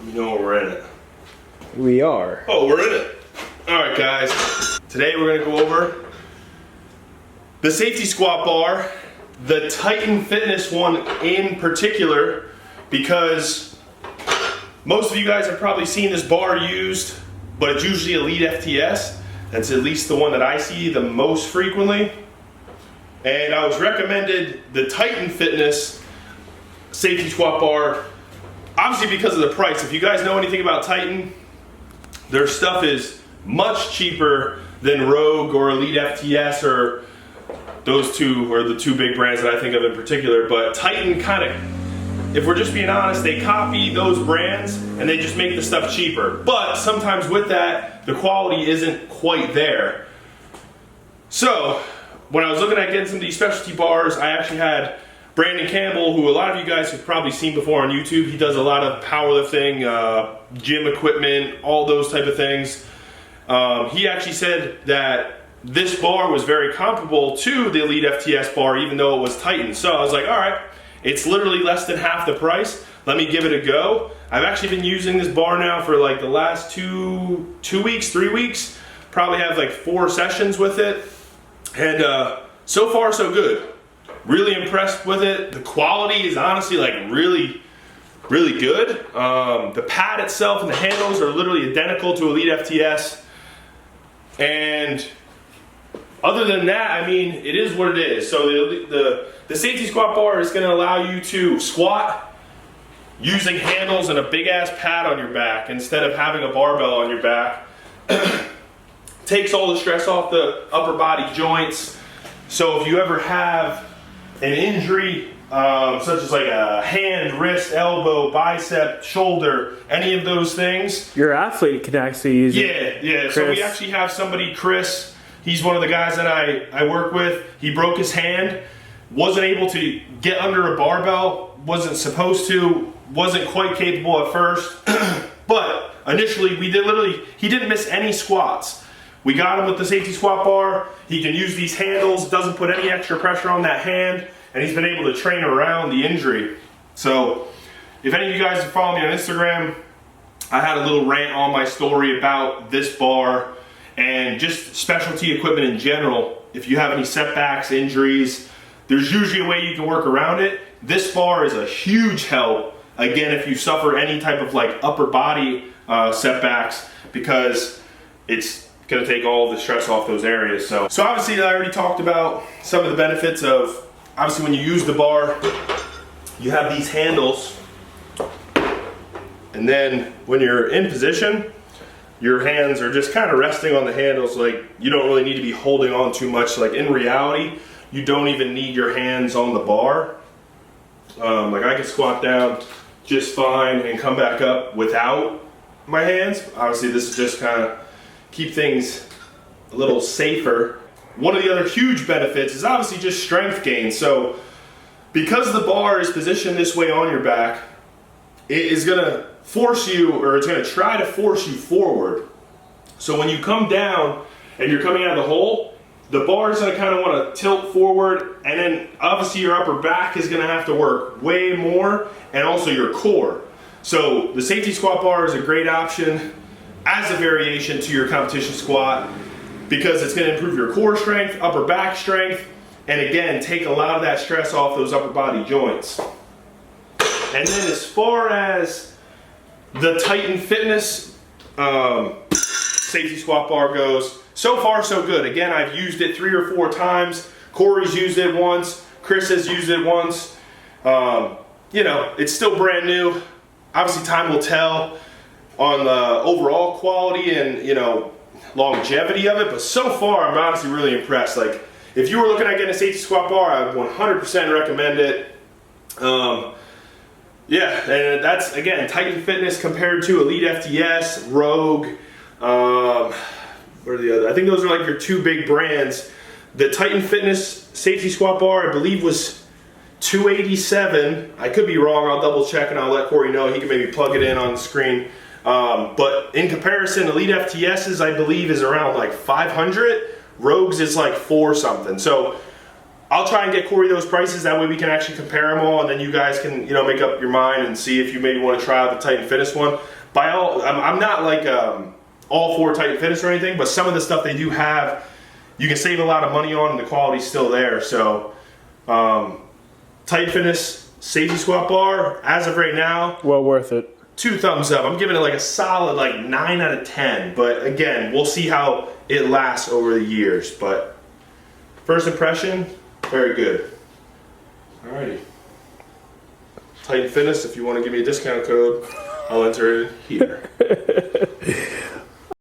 You know we're in it. We are. Oh, we're in it. All right, guys. Today we're gonna go over the safety squat bar, the Titan Fitness one in particular, because most of you guys have probably seen this bar used, but it's usually Elite FTS. That's at least the one that I see the most frequently. And I was recommended the Titan Fitness safety squat bar, obviously because of the price. If you guys know anything about Titan, their stuff is much cheaper than Rogue or Elite FTS, or those two are the two big brands that I think of in particular. But Titan kind of, if we're just being honest, they copy those brands and they just make the stuff cheaper. But sometimes with that, the quality isn't quite there. So when I was looking at getting some of these specialty bars, I actually had Brandon Campbell, who a lot of you guys have probably seen before on YouTube. He does a lot of powerlifting, gym equipment, all those type of things. He actually said that this bar was very comparable to the Elite FTS bar, even though it was Titan. So I was like, all right, it's literally less than half the price. Let me give it a go. I've actually been using this bar now for like the last two weeks, 3 weeks. Probably have like 4 sessions with it. And so far so good. Really impressed with it. The quality is honestly like really good. The pad itself and the handles are literally identical to Elite FTS. And other than that, I mean, it is what it is. So the safety squat bar is going to allow you to squat using handles and a big ass pad on your back instead of having a barbell on your back. Takes all the stress off the upper body joints. So if you ever have an injury, such as like a hand, wrist, elbow, bicep, shoulder, any of those things, your athlete can actually use it. Yeah. Chris. So we actually have somebody, Chris. He's one of the guys that I work with. He broke his hand, wasn't able to get under a barbell, wasn't supposed to, wasn't quite capable at first. But initially, he didn't miss any squats. We got him with the safety squat bar. He can use these handles, doesn't put any extra pressure on that hand, and he's been able to train around the injury. So if any of you guys are following me on Instagram, I had a little rant on my story about this bar and just specialty equipment in general. If you have any setbacks, injuries, there's usually a way you can work around it. This bar is a huge help, again, if you suffer any type of like upper body setbacks, because it's going to take all the stress off those areas. So obviously I already talked about some of the benefits of, obviously when you use the bar, you have these handles, and then when you're in position, your hands are just kind of resting on the handles. Like, you don't really need to be holding on too much. Like, in reality, you don't even need your hands on the bar. Like, I can squat down just fine and come back up without my hands. Obviously this is just kind of keep things a little safer. One of the other huge benefits is obviously just strength gain. So because the bar is positioned this way on your back, it is gonna force you, or it's gonna try to force you forward. So when you come down and you're coming out of the hole, the bar is gonna kind of wanna tilt forward, and then obviously your upper back is gonna have to work way more, and also your core. So the safety squat bar is a great option as a variation to your competition squat, because it's going to improve your core strength, upper back strength, and again, take a lot of that stress off those upper body joints. And then as far as the Titan Fitness safety squat bar goes, so far so good. Again, I've used it 3 or 4 times. Corey's used it once. Chris has used it once. You know, it's still brand new. Obviously time will tell on the overall quality and, you know, longevity of it, but so far I'm honestly really impressed. Like, if you were looking at getting a safety squat bar, I would 100% recommend it. Yeah, and that's, again, Titan Fitness compared to Elite FTS, Rogue, what are the other? I think those are like your 2 big brands. The Titan Fitness safety squat bar, I believe, was $287. I could be wrong. I'll double check and I'll let Corey know. He can maybe plug it in on the screen. But in comparison, Elite FTS's, I believe, is around like $500. Rogue's is like $4 something. So I'll try and get Corey those prices. That way we can actually compare them all, and then you guys can, you know, make up your mind and see if you maybe want to try out the Titan Fitness one. I'm not like all for Titan Fitness or anything, but some of the stuff they do have, you can save a lot of money on, and the quality's still there. So, Titan Fitness safety squat bar, as of right now, well worth it. 2 thumbs up. I'm giving it like a solid like 9 out of 10. But again, we'll see how it lasts over the years. But first impression, very good. Alrighty. Titan Fitness, if you want to give me a discount code, I'll enter it here.